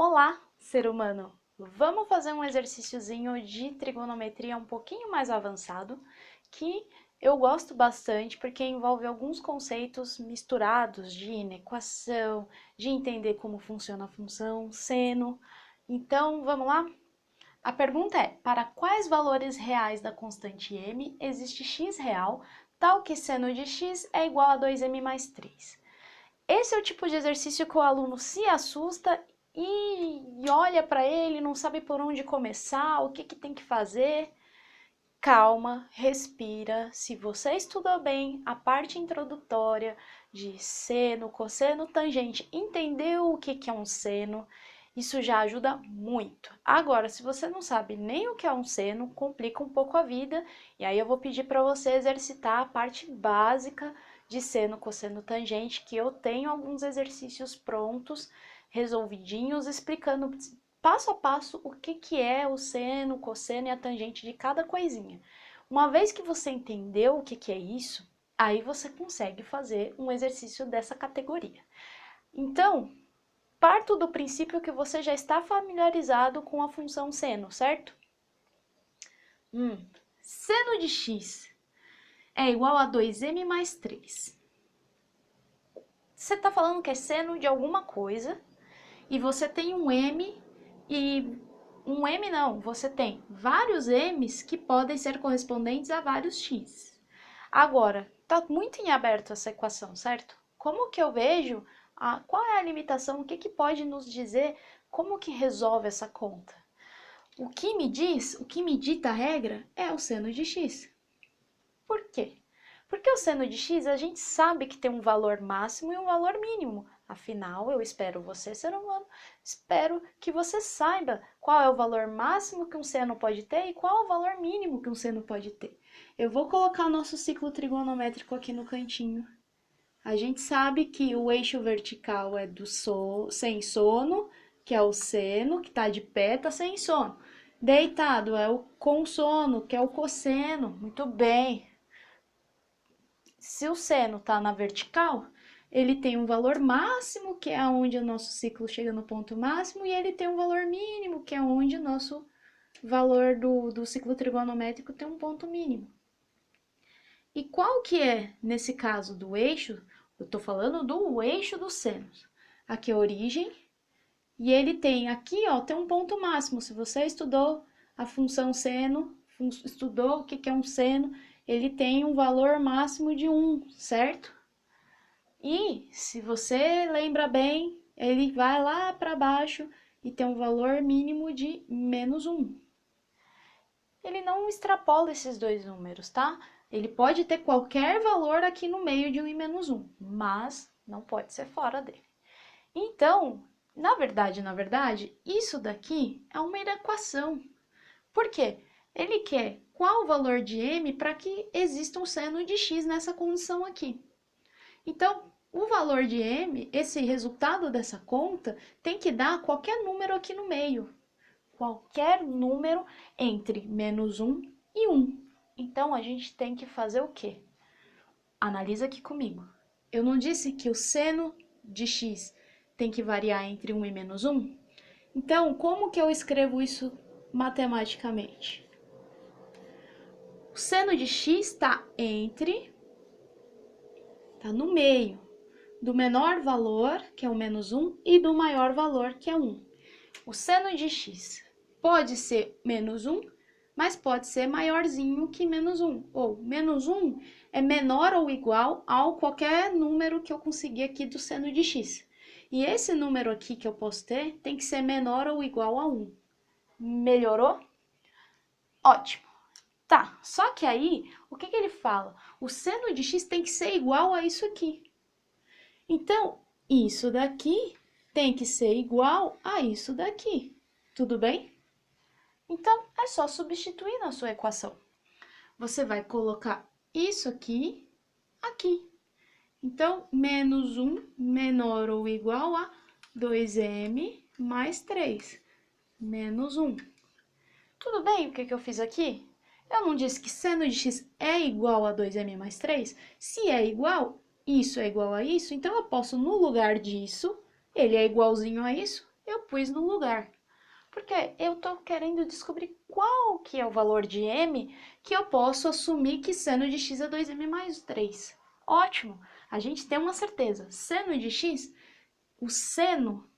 Olá, ser humano! Vamos fazer um exercíciozinho de trigonometria um pouquinho mais avançado, que eu gosto bastante porque envolve alguns conceitos misturados de inequação, de entender como funciona a função seno. Então, vamos lá? A pergunta é: para quais valores reais da constante m existe x real, tal que seno de x é igual a 2m mais 3? Esse é o tipo de exercício que o aluno se assusta e olha para ele, não sabe por onde começar, o que tem que fazer. Calma, respira. Se você estudou bem a parte introdutória de seno, cosseno, tangente, entendeu o que é um seno, isso já ajuda muito. Agora, se você não sabe nem o que é um seno, complica um pouco a vida, e aí eu vou pedir para você exercitar a parte básica de seno, cosseno, tangente, que eu tenho alguns exercícios prontos, resolvidinhos, explicando passo a passo o que é o seno, o cosseno e a tangente de cada coisinha. Uma vez que você entendeu o que é isso, aí você consegue fazer um exercício dessa categoria. Então, parto do princípio que você já está familiarizado com a função seno, certo? Seno de x é igual a 2m mais 3. Você está falando que é seno de alguma coisa e você tem um m e um m não, você tem vários m's que podem ser correspondentes a vários x. Agora, está muito em aberto essa equação, certo? Como que eu vejo, qual é a limitação, o que pode nos dizer como que resolve essa conta? O que me diz, o que me dita a regra é o seno de x. Por quê? Porque o seno de x a gente sabe que tem um valor máximo e um valor mínimo. Afinal, eu espero você, ser humano, espero que você saiba qual é o valor máximo que um seno pode ter e qual é o valor mínimo que um seno pode ter. Eu vou colocar o nosso ciclo trigonométrico aqui no cantinho. A gente sabe que o eixo vertical é do sem sono, que é o seno, que está de pé, está sem sono. Deitado é o com sono, que é o cosseno. Muito bem. Se o seno está na vertical, ele tem um valor máximo, que é onde o nosso ciclo chega no ponto máximo, e ele tem um valor mínimo, que é onde o nosso valor do ciclo trigonométrico tem um ponto mínimo. E qual que é, nesse caso do eixo, eu estou falando do eixo dos senos. Aqui é a origem, e ele tem aqui, ó, tem um ponto máximo. Se você estudou a função seno, estudou o que é um seno, ele tem um valor máximo de 1, certo? E, se você lembra bem, ele vai lá para baixo e tem um valor mínimo de menos 1. Ele não extrapola esses dois números, tá? Ele pode ter qualquer valor aqui no meio de 1 e menos 1, mas não pode ser fora dele. Então, na verdade, isso daqui é uma equação. Por quê? Ele quer qual o valor de m para que exista um seno de x nessa condição aqui. Então, o valor de m, esse resultado dessa conta, tem que dar qualquer número aqui no meio. Qualquer número entre menos 1 e 1. Então, a gente tem que fazer o quê? Analisa aqui comigo. Eu não disse que o seno de x tem que variar entre 1 e menos 1? Então, como que eu escrevo isso matematicamente? O seno de x está no meio do menor valor, que é o menos 1, e do maior valor, que é 1. O seno de x pode ser menos 1, mas pode ser maiorzinho que menos 1. Ou menos 1 é menor ou igual a qualquer número que eu conseguir aqui do seno de x. E esse número aqui que eu posso ter tem que ser menor ou igual a 1. Melhorou? Ótimo. Tá, só que aí, o que ele fala? O seno de x tem que ser igual a isso aqui. Então, isso daqui tem que ser igual a isso daqui. Tudo bem? Então, é só substituir na sua equação. Você vai colocar isso aqui, aqui. Então, menos 1 menor ou igual a 2m mais 3. Menos 1. Tudo bem o que eu fiz aqui? Eu não disse que seno de x é igual a 2m mais 3? Se é igual, isso é igual a isso, então eu posso, no lugar disso, ele é igualzinho a isso, eu pus no lugar. Porque eu estou querendo descobrir qual que é o valor de m que eu posso assumir que seno de x é 2m mais 3. Ótimo! A gente tem uma certeza. Seno de x, o seno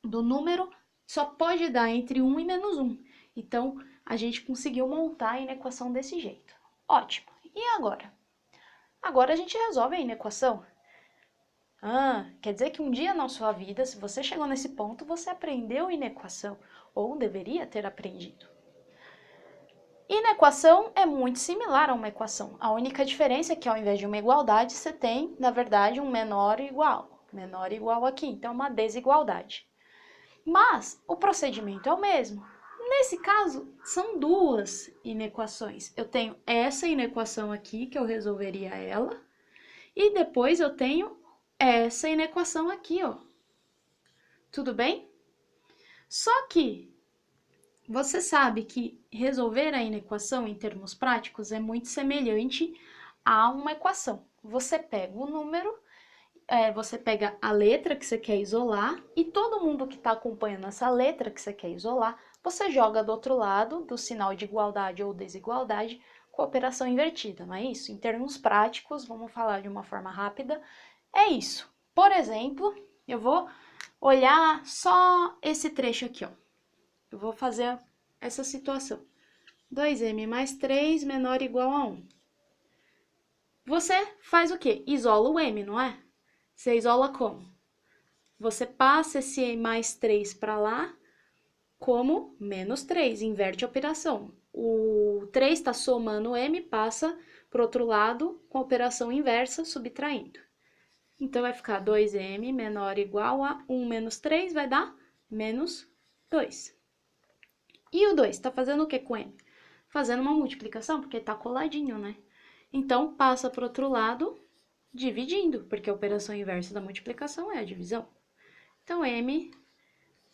do número só pode dar entre 1 e menos 1. Então, a gente conseguiu montar a inequação desse jeito. Ótimo! E agora? Agora a gente resolve a inequação. Quer dizer que um dia na sua vida, se você chegou nesse ponto, você aprendeu inequação, ou deveria ter aprendido. Inequação é muito similar a uma equação. A única diferença é que ao invés de uma igualdade, você tem, na verdade, um menor igual. Menor igual aqui, então uma desigualdade. Mas o procedimento é o mesmo. Nesse caso, são duas inequações. Eu tenho essa inequação aqui, que eu resolveria ela, e depois eu tenho essa inequação aqui, ó. Tudo bem? Só que você sabe que resolver a inequação em termos práticos é muito semelhante a uma equação. Você pega o número, você pega a letra que você quer isolar e todo mundo que está acompanhando essa letra que você quer isolar, você joga do outro lado do sinal de igualdade ou desigualdade com a operação invertida, não é isso? Em termos práticos, vamos falar de uma forma rápida, é isso. Por exemplo, eu vou olhar só esse trecho aqui, ó. Eu vou fazer essa situação. 2m mais 3 menor ou igual a 1. Você faz o quê? Isola o m, não é? Você isola como? Você passa esse mais 3 para lá como menos 3, inverte a operação. O 3 está somando o m, passa para o outro lado com a operação inversa, subtraindo. Então, vai ficar 2m menor ou igual a 1 menos 3, vai dar menos 2. E o 2 está fazendo o que com m? Fazendo uma multiplicação, porque está coladinho, né? Então, passa para o outro lado, dividindo, porque a operação inversa da multiplicação é a divisão. Então, m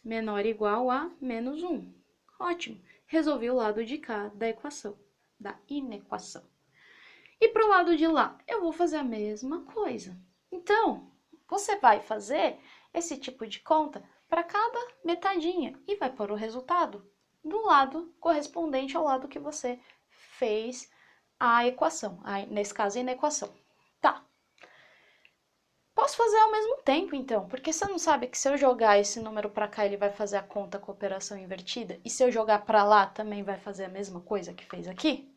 menor ou igual a menos 1. Ótimo! Resolvi o lado de cá da equação, da inequação. E para o lado de lá, eu vou fazer a mesma coisa. Então, você vai fazer esse tipo de conta para cada metadinha e vai pôr o resultado do lado correspondente ao lado que você fez a equação, nesse caso, a inequação. Tá. Posso fazer ao mesmo tempo, então, porque você não sabe que se eu jogar esse número para cá, ele vai fazer a conta com a operação invertida? E se eu jogar para lá, também vai fazer a mesma coisa que fez aqui?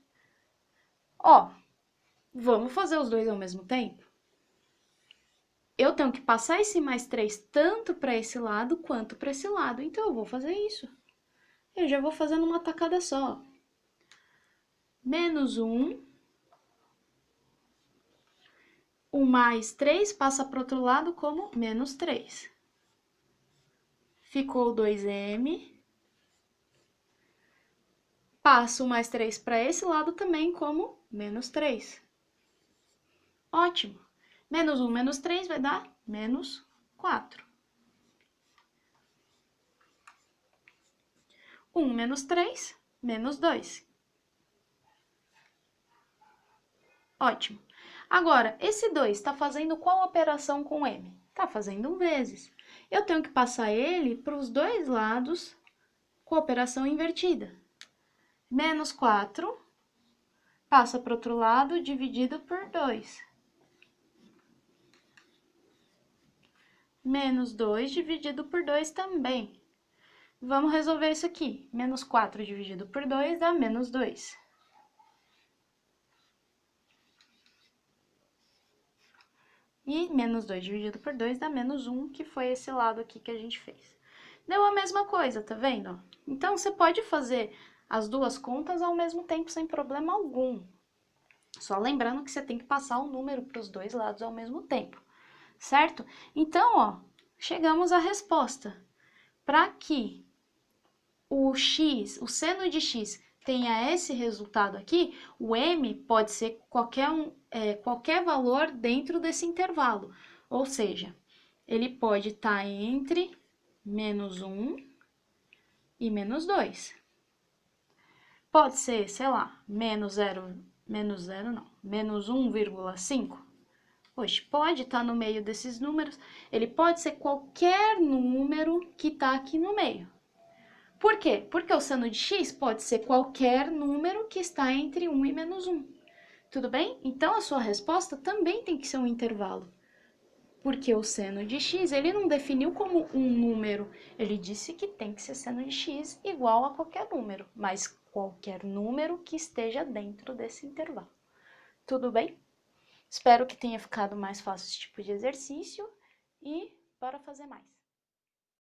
Ó, vamos fazer os dois ao mesmo tempo? Eu tenho que passar esse mais 3 tanto para esse lado quanto para esse lado. Então, eu vou fazer isso. Eu já vou fazendo uma tacada só. Menos 1. O mais 3 passa para o outro lado como menos 3. Ficou 2m. Passo o mais 3 para esse lado também como menos 3. Ótimo. Menos 1 menos 3 vai dar menos 4. 1 menos 3, menos 2. Ótimo. Agora, esse 2 está fazendo qual operação com m? Está fazendo um vezes. Eu tenho que passar ele para os dois lados com a operação invertida. Menos 4 passa para o outro lado dividido por 2. Menos 2 dividido por 2 também. Vamos resolver isso aqui. Menos 4 dividido por 2 dá menos 2. E menos 2 dividido por 2 dá menos 1, que foi esse lado aqui que a gente fez. Deu a mesma coisa, tá vendo? Então, você pode fazer as duas contas ao mesmo tempo sem problema algum. Só lembrando que você tem que passar o número para os dois lados ao mesmo tempo, certo? Então, ó, chegamos à resposta. Para que o x, o seno de x, tenha esse resultado aqui, o m pode ser qualquer valor dentro desse intervalo. Ou seja, ele pode estar entre menos 1 e menos 2. Pode ser, sei lá, menos 1,5. Oxe, pode estar no meio desses números, ele pode ser qualquer número que está aqui no meio. Por quê? Porque o seno de x pode ser qualquer número que está entre 1 e menos 1. Tudo bem? Então, a sua resposta também tem que ser um intervalo. Porque o seno de x, ele não definiu como um número. Ele disse que tem que ser seno de x igual a qualquer número, mas qualquer número que esteja dentro desse intervalo. Tudo bem? Espero que tenha ficado mais fácil esse tipo de exercício e bora fazer mais.